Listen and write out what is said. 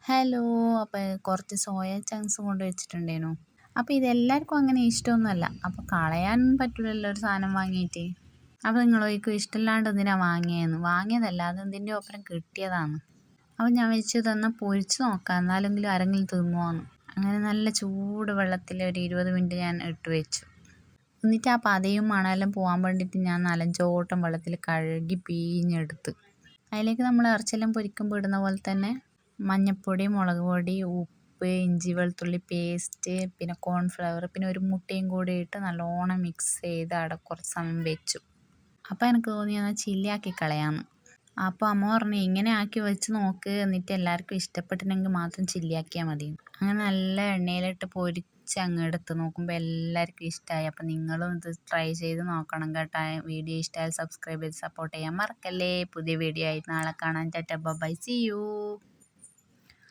Hello. അപ്പോൾ കുറച്ച് soya chunks കൊണ്ട് വെച്ചിട്ടുണ്ടേനു. അപ്പോൾ ഇതെല്ലാവർക്കും അങ്ങനെ ഇഷ്ടമൊന്നുമല്ല. അപ്പോൾ കളയാൻ പറ്റില്ലല്ലോ ഒരു സാധനം വാങ്ങിയിട്ട്. അപ്പോൾ നിങ്ങൾ ചോദിക്കും ഇഷ്ടമില്ലാണ്ട് എന്തിനാ വാങ്ങിയതെന്ന്. വാങ്ങിയതല്ല, അത് എന്തിൻ്റെ ഒപ്പരം കിട്ടിയതാണ്. അപ്പോൾ ഞാൻ വെച്ച് ഇതൊന്ന് പൊരിച്ച് നോക്കാം, എന്നാലെങ്കിലും ആരെങ്കിലും തിന്നുമോന്ന്. അങ്ങനെ നല്ല ചൂട് വെള്ളത്തിൽ ഒരു 20 മിനിറ്റ് ഞാൻ ഇട്ട് വെച്ചു. എന്നിട്ട് ആ പതയും മണമെല്ലാം പോകാൻ വേണ്ടിയിട്ട് ഞാൻ 4-5 ഓട്ടം വെള്ളത്തിൽ കഴുകി പിഴിഞ്ഞെടുത്ത് അതിലേക്ക് നമ്മൾ ഇറച്ചിയെല്ലാം പൊരിക്കുമ്പോൾ ഇടുന്ന പോലെ തന്നെ മഞ്ഞൾപ്പൊടി, മുളക് പൊടി, ഉപ്പ്, ഇഞ്ചി വെളുത്തുള്ളി പേസ്റ്റ്, പിന്നെ കോൺഫ്ലവർ, പിന്നെ ഒരു മുട്ടയും കൂടി ഇട്ട് നല്ലോണം മിക്സ് ചെയ്ത് അവിടെ കുറച്ച് സമയം വെച്ചു. അപ്പോൾ എനിക്ക് തോന്നി എന്നാൽ ചില്ലിയാക്കി കളയാമെന്ന്. അപ്പോൾ അമ്മ പറഞ്ഞു ഇങ്ങനെ ആക്കി വെച്ച് നോക്ക്, എന്നിട്ട് എല്ലാവർക്കും ഇഷ്ടപ്പെട്ടിട്ടുണ്ടെങ്കിൽ മാത്രം ചില്ലിയാക്കിയാൽ മതി. അങ്ങനെ നല്ല എണ്ണയിലിട്ട് പൊരിച്ച് അങ്ങ് എടുത്ത് നോക്കുമ്പോൾ എല്ലാവർക്കും ഇഷ്ടമായി. അപ്പോൾ നിങ്ങളും ഇത് ട്രൈ ചെയ്ത് നോക്കണം കേട്ടോ. വീഡിയോ ഇഷ്ടമായാൽ സബ്സ്ക്രൈബ് ചെയ്ത് സപ്പോർട്ട് ചെയ്യാൻ മറക്കല്ലേ. പുതിയ വീഡിയോ ആയിട്ട് നാളെ കാണാം. Tata bye, see U.